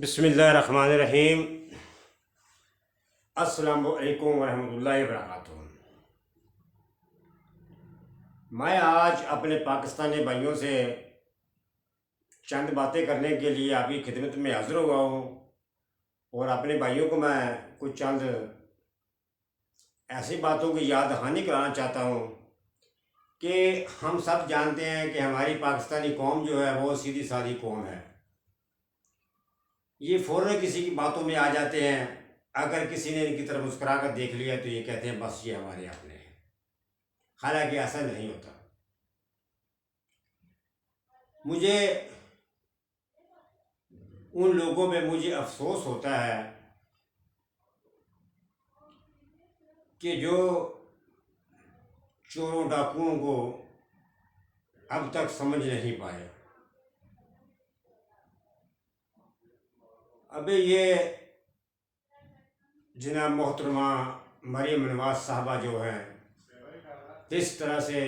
बिस्मिल्लाहिर्रहमानिर्रहीम। अस्सलामु अलैकुम वरहमतुल्लाहि वबरकातुहू। मैं आज अपने पाकिस्तानी भाइयों से चंद बातें करने के लिए आपकी खिदमत में हाज़िर हुआ हूँ और अपने भाइयों को मैं कुछ चंद ऐसी बातों की याद दहानी कराना चाहता हूँ कि हम सब जानते हैं कि हमारी पाकिस्तानी कौम जो है वो सीधी सादी कौम है। ये फ़ौरन किसी की बातों में आ जाते हैं। अगर किसी ने इनकी तरफ मुस्कुरा कर देख लिया तो ये कहते हैं बस ये हमारे अपने हैं। हालांकि ऐसा नहीं होता। मुझे उन लोगों पे मुझे अफसोस होता है कि जो चोरों डाकुओं को अब तक समझ नहीं पाए। अबे ये जनाब मोहतरमा मरीम नवाज साहबा जो हैं इस तरह से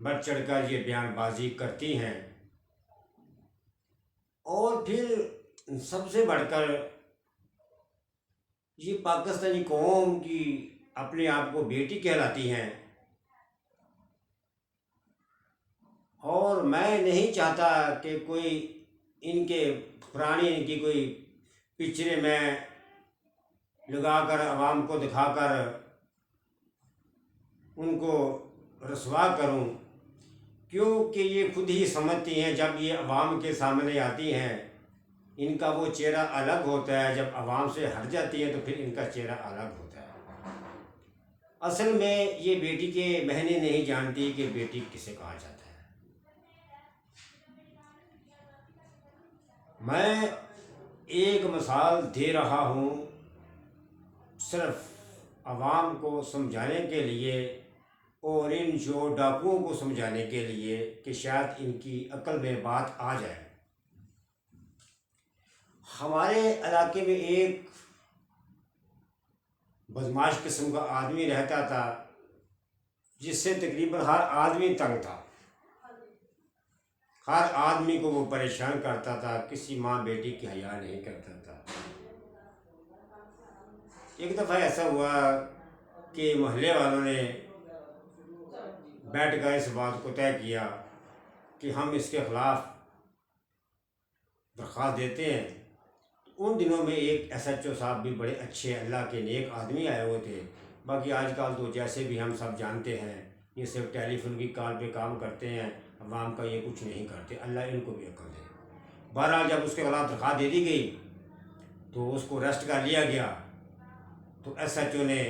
बढ़ चढ़ कर ये बयानबाजी करती हैं और फिर सबसे बढ़कर ये पाकिस्तानी कौम की अपने आप को बेटी कहलाती हैं। और मैं नहीं चाहता कि कोई इनके पुरानी इनकी कोई पिक्चरें मैं लगाकर आवाम को दिखाकर उनको रसवा करूं, क्योंकि ये खुद ही समझती हैं जब ये अवाम के सामने आती हैं इनका वो चेहरा अलग होता है, जब अवाम से हट जाती है तो फिर इनका चेहरा अलग होता है। असल में ये बेटी के बहनें नहीं जानती कि बेटी किसे कहा जाता है। मैं एक मिसाल दे रहा हूँ सिर्फ अवाम को समझाने के लिए और इन जो डाकुओं को समझाने के लिए कि शायद इनकी अक्ल में बात आ जाए। हमारे इलाके में एक बदमाश किस्म का आदमी रहता था जिससे तकरीबन हर आदमी तंग था। हर आदमी को वो परेशान करता था, किसी माँ बेटी की हया नहीं करता था। एक दफ़ा ऐसा हुआ कि मोहल्ले वालों ने बैठ कर इस बात को तय किया कि हम इसके ख़िलाफ़ दरख्वास्त देते हैं। तो उन दिनों में एक SHO साहब भी बड़े अच्छे अल्लाह के नेक आदमी आए हुए थे। बाकी आजकल तो जैसे भी हम सब जानते हैं ये सिर्फ टेलीफोन की कॉल पे काम करते हैं, अवाम का ये कुछ नहीं करते। अल्लाह इनको भी अक्ल दे। बहरहाल जब उसके खिलाफ दरख्वास्त दे दी गई तो उसको अरेस्ट कर लिया गया। तो SHO ने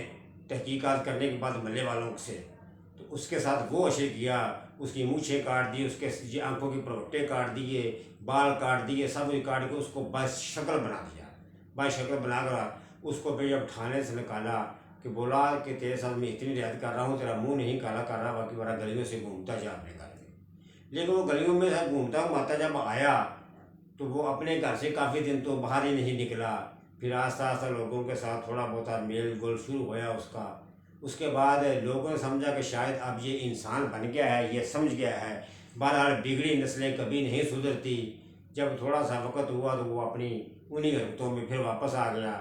तहकीकात करने के बाद महल्ले वालों से तो उसके साथ वो अशे किया, उसकी मूछें काट दी, उसके आंखों के पलवट्टे काट दिए, बाल काट दिए, सब काट के उसको शक्ल बना दिया। शक्ल बनाकर उसको फिर जब थाने से निकाला कि बोला कि तेरे साथ मैं इतनी रियायत कर रहा हूँ, तेरा मुंह नहीं काला कर रहा, बाकी बड़ा गलियों से घूमता जा अपने घर में। लेकिन वो गलियों में सब घूमता घूमता जब आया तो वो अपने घर से काफ़ी दिन तो बाहर ही नहीं निकला। फिर आस्ता आस्ता लोगों के साथ थोड़ा बहुत मेल गोल शुरू होया उसका। उसके बाद लोगों ने समझा कि शायद अब ये इंसान बन गया है, ये समझ गया है। बहरहाल बिगड़ी नस्लें कभी नहीं सुधरती। जब थोड़ा सा वक्त हुआ तो वो अपनी उन्हीं हरकतों में फिर वापस आ गया।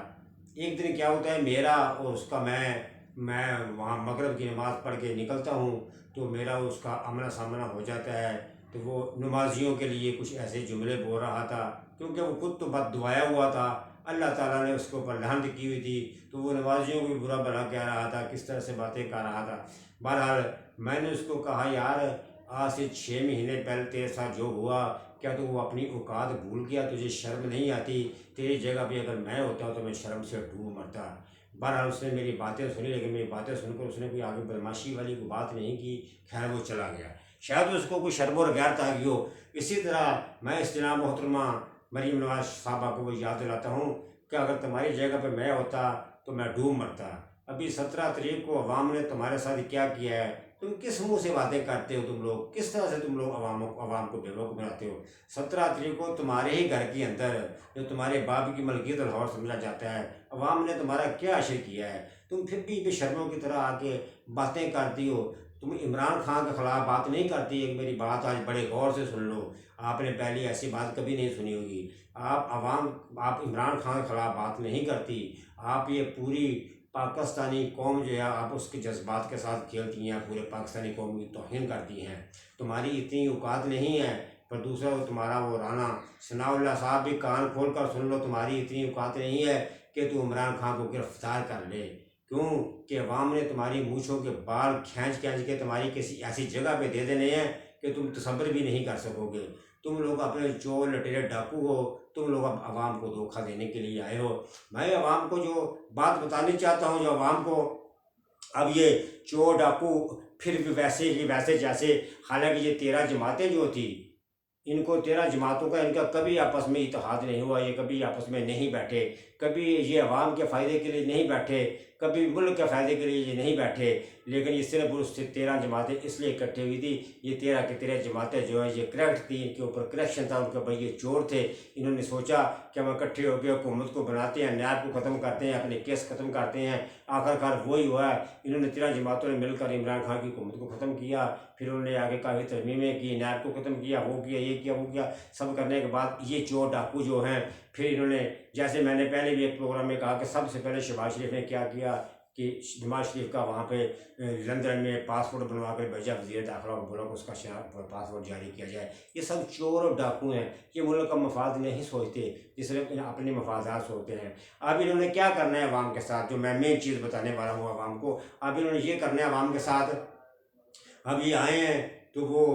एक दिन क्या होता है, मेरा और उसका मैं वहाँ मगरिब की नमाज़ पढ़ के निकलता हूँ तो मेरा उसका आमना सामना हो जाता है। तो वो नमाजियों के लिए कुछ ऐसे जुमले बोल रहा था, क्योंकि वो खुद तो बददुआया हुआ था, अल्लाह ताला ने उसके ऊपर लानत की हुई थी। तो वो नमाजियों को भी बुरा भला कह रहा था, किस तरह से बातें कर रहा था। बहरहाल मैंने उसको कहा, यार आज से 6 महीने पहले तेरे साथ जो हुआ, क्या तू वो अपनी औकात भूल गया? तुझे शर्म नहीं आती? तेरी जगह पे अगर मैं होता तो मैं शर्म से डूब मरता। बहरहाल उसने मेरी बातें सुनी, लेकिन मेरी बातें सुनकर उसने कोई आगे बदमाशी वाली कोई बात नहीं की। खैर वो चला गया। शायद उसको कोई शर्म और गैर था हो। इसी तरह मैं इस जनाब मोहतरमा मरीम नवाज साहबा को वो याद दिलाता हूँ कि अगर तुम्हारी जगह पे मैं होता तो मैं डूब मरता। अभी 17 तारीख को अवाम ने तुम्हारे साथ क्या किया है? तुम किस मुंह से बातें करते हो? तुम लोग किस तरह से तुम लोग अवाम को बेवकूफ़ बनाते हो? 17 तारीख को तुम्हारे ही घर के अंदर जो तुम्हारे बाप की मलकियत लाहौर समझा जाता है, अवाम ने तुम्हारा क्या अशर किया है? तुम फिर भी बेशर्मों की तरह आके बातें करती हो। तुम इमरान खान के ख़िलाफ़ बात नहीं करती। एक मेरी बात आज बड़े गौर से सुन लो, आपने पहले ऐसी बात कभी नहीं सुनी होगी। आप इमरान खान के ख़िलाफ़ बात नहीं करती। आप ये पूरी पाकिस्तानी कौम जो है आप उसके जज्बात के साथ खेलती हैं, पूरे पाकिस्तानी कौम की तौहीन करती हैं। तुम्हारी इतनी औकात नहीं है। पर दूसरा तुम्हारा वो राना सनाउल्लाह साहब भी कान खोल कर सुन लो, तुम्हारी इतनी औकात नहीं है कि तू इमरान खान को गिरफ्तार कर ले। क्यों कि अवाम ने तुम्हारी मूँछों के बाल खींच खींच के तुम्हारी किसी ऐसी जगह पे दे देने हैं कि तुम तसव्वुर भी नहीं कर सकोगे। तुम लोग अपने चोर लटेरे डाकू हो, तुम लोग अब आवाम को धोखा देने के लिए आए हो। मैं आवाम को जो बात बतानी चाहता हूँ, जो आवाम को अब ये चोर डाकू फिर भी वैसे ही वैसे जैसे, हालांकि ये 13 जमातें जो थी, इनको 13 जमातों का इनका कभी आपस में इत्तेहाद नहीं हुआ। ये कभी आपस में नहीं बैठे, कभी ये अवाम के फ़ायदे के लिए नहीं बैठे, कभी मुल्क के फ़ायदे के लिए ये नहीं बैठे। लेकिन ये सिर्फ उससे 13 जमातें इसलिए इकट्ठी हुई थी। ये 13 की 13 जमातें जो है ये करप्ट थी, इनके ऊपर करप्शन था, उनके ऊपर ये चोर थे। इन्होंने सोचा कि हम इकट्ठे होकर हुकूमत को बनाते हैं, न्याय को ख़त्म करते हैं, अपने केस ख़त्म करते हैं। आखिरकार वही हुआ है। इन्होंने 13 जमातों ने मिलकर इमरान खान की हुकूमत को ख़त्म किया। फिर उन्होंने आगे काफ़ी तरमीमें की, न्याय को ख़त्म किया, वो किया, ये किया, वो किया। सब करने के बाद ये चोर डाकू जो हैं, फिर इन्होंने, जैसे मैंने पहले भी एक प्रोग्राम में कहा कि सबसे पहले शहबाज शरीफ ने क्या किया कि नवाज शरीफ का वहाँ पे लंदन में पासपोर्ट बनवा कर भेजा, वज़ीर दाखिला को बोला कि उसका पासपोर्ट जारी किया जाए। ये सब चोर और डाकू हैं। ये मुल्क का मफाद नहीं सोचते, ये सिर्फ अपने मफादात सोचते हैं। अब इन्होंने क्या करना है अवाम के साथ, जो मैं मेन चीज़ बताने वाला हूँ अवाम को, अब इन्होंने ये करना है अवाम के साथ। अब ये आए हैं तो वो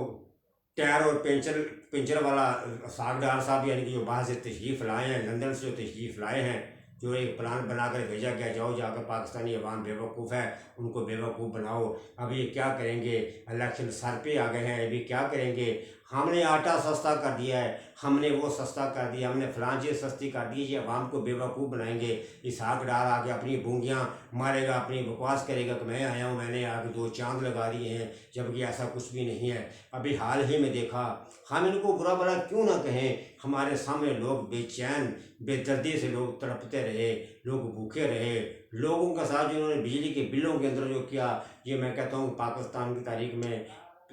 टायर और पेंचर वाला सागडार साहब, यानी कि जो बाहर से तशरीफ़ लाए हैं, लंदन से जो तशरीफ़ लाए हैं, जो एक प्लान बना कर भेजा गया, जाओ जाकर पाकिस्तानी अवाम बेवकूफ़ है, उनको बेवकूफ़ बनाओ। अब ये क्या करेंगे, इलेक्शन सर पे आ गए हैं, अभी क्या करेंगे। हमने आटा सस्ता कर दिया है, हमने वो सस्ता कर दिया, हमने फलां चीज़ सस्ती कर दी, ये अवाम को बेवकूफ़ बनाएंगे। इस आग डाल आके अपनी बूंगियाँ मारेगा, अपनी बकवास करेगा कि मैं आया हूँ, मैंने आके 2 चांद लगा दिए हैं, जबकि ऐसा कुछ भी नहीं है। अभी हाल ही में देखा, हम इनको बुरा भला क्यों ना कहें, हमारे सामने लोग बेचैन बेदर्दी से लोग तड़पते रहे, लोग भूखे रहे। लोगों के साथ जिन्होंने बिजली के बिलों के अंदर जो किया, ये मैं कहता हूँ पाकिस्तान की तारीख में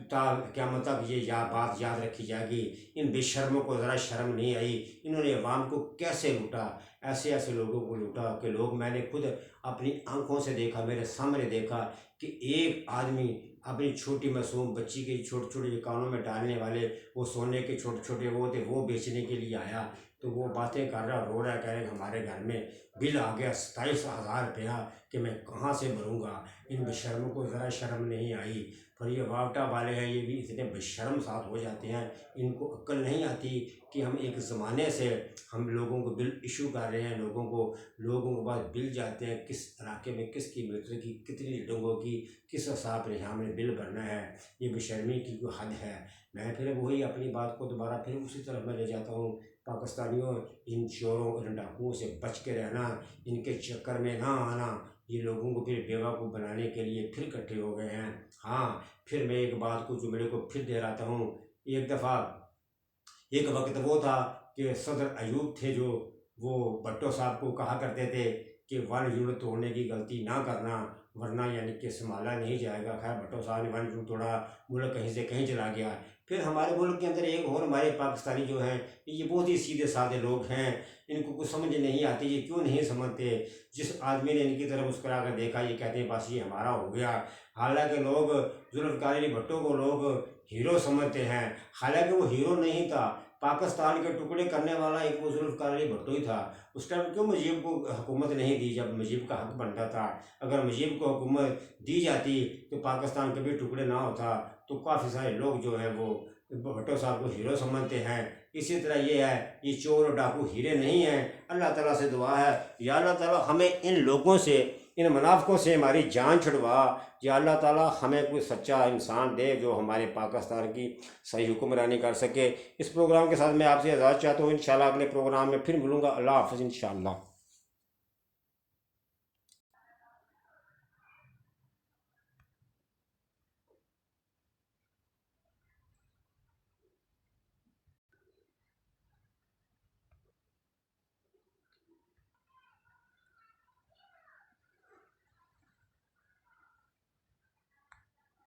क़यामत तक ये बात याद रखी जाएगी। इन बेशर्मों को ज़रा शर्म नहीं आई, इन्होंने अवाम को कैसे लूटा, ऐसे ऐसे लोगों को लूटा कि लोग, मैंने खुद अपनी आंखों से देखा, मेरे सामने देखा कि एक आदमी अपनी छोटी मासूम बच्ची के छोटे छोटे कानों में डालने वाले वो सोने के छोटे छोटे वो थे, वो बेचने के लिए आया। तो वो बातें कर रहा, रो रहा, कह रहे हमारे घर में बिल आ गया 27,000 रुपया, कि मैं कहाँ से भरूँगा। इन बेशर्मों को ज़रा शर्म नहीं आई। पर ये वावटा वाले हैं, ये भी इतने बेशर्म साथ हो जाते हैं, इनको अक्ल नहीं आती कि हम एक ज़माने से हम लोगों को बिल इशू कर रहे हैं, लोगों के पास बिल जाते हैं, किस इलाके में किसकी मीटर की कितनी लोगों की किस हिसाब से हमने बिल भरना है। ये बेशर्मी की कोई हद है। मैं फिर वही अपनी बात को दोबारा फिर उसी तरफ मैं ले जाता हूँ। पाकिस्तानियों, इन चोरों इन डाकुओं से बच के रहना, इनके चक्कर में ना आना। ये लोगों को फिर बेवकूफ़ बनाने के लिए फिर इकट्ठे हो गए हैं। हाँ, फिर मैं एक बात को जुमले को फिर दोहराता हूँ। एक दफ़ा एक वक्त वो था कि सदर अयूब थे, जो वो भट्टो साहब को कहा करते थे कि वन यूनिट तोड़ने की गलती ना करना, वरना यानी कि संभाला नहीं जाएगा। खैर भट्टो साहब ने वन यूनिट तोड़ा, मुल्क कहीं से कहीं चला गया। फिर हमारे मुल्क के अंदर एक और हमारे पाकिस्तानी जो हैं, ये बहुत ही सीधे साधे लोग हैं, इनको कुछ समझ नहीं आती। ये क्यों नहीं समझते, जिस आदमी ने इनकी तरफ मुस्कुरा कर देखा, ये कहते हैं बस ये हमारा हो गया। हालांकि लोग जुल्फ़िकार अली भुट्टो को लोग हीरो समझते हैं, हालांकि वो हीरो नहीं था। पाकिस्तान के टुकड़े करने वाला एक वो जुल्फ़िकार अली भुट्टो ही था। उस टाइम क्यों मुजीब को हुकूमत नहीं दी, जब मुजीब का हक बनता था। अगर मुजीब को हुकूमत दी जाती तो पाकिस्तान कभी टुकड़े ना होता। तो काफ़ी सारे लोग जो है वो भुट्टो साहब को हीरो समझते हैं। इसी तरह ये है, ये चोर और डाकू हीरे नहीं हैं। अल्लाह ताला से दुआ है, या अल्लाह ताला हमें इन लोगों से, इन मुनाफिकों से हमारी जान छुड़वा। या अल्लाह ताला हमें कोई सच्चा इंसान दे जो हमारे पाकिस्तान की सही हुक्मरानी कर सके। इस प्रोग्राम के साथ मैं आपसे इजाज़त चाहता हूँ। इंशाल्लाह अगले प्रोग्राम में फिर मिलूँगा। अल्लाह हाफ़िज़ इंशाल्लाह।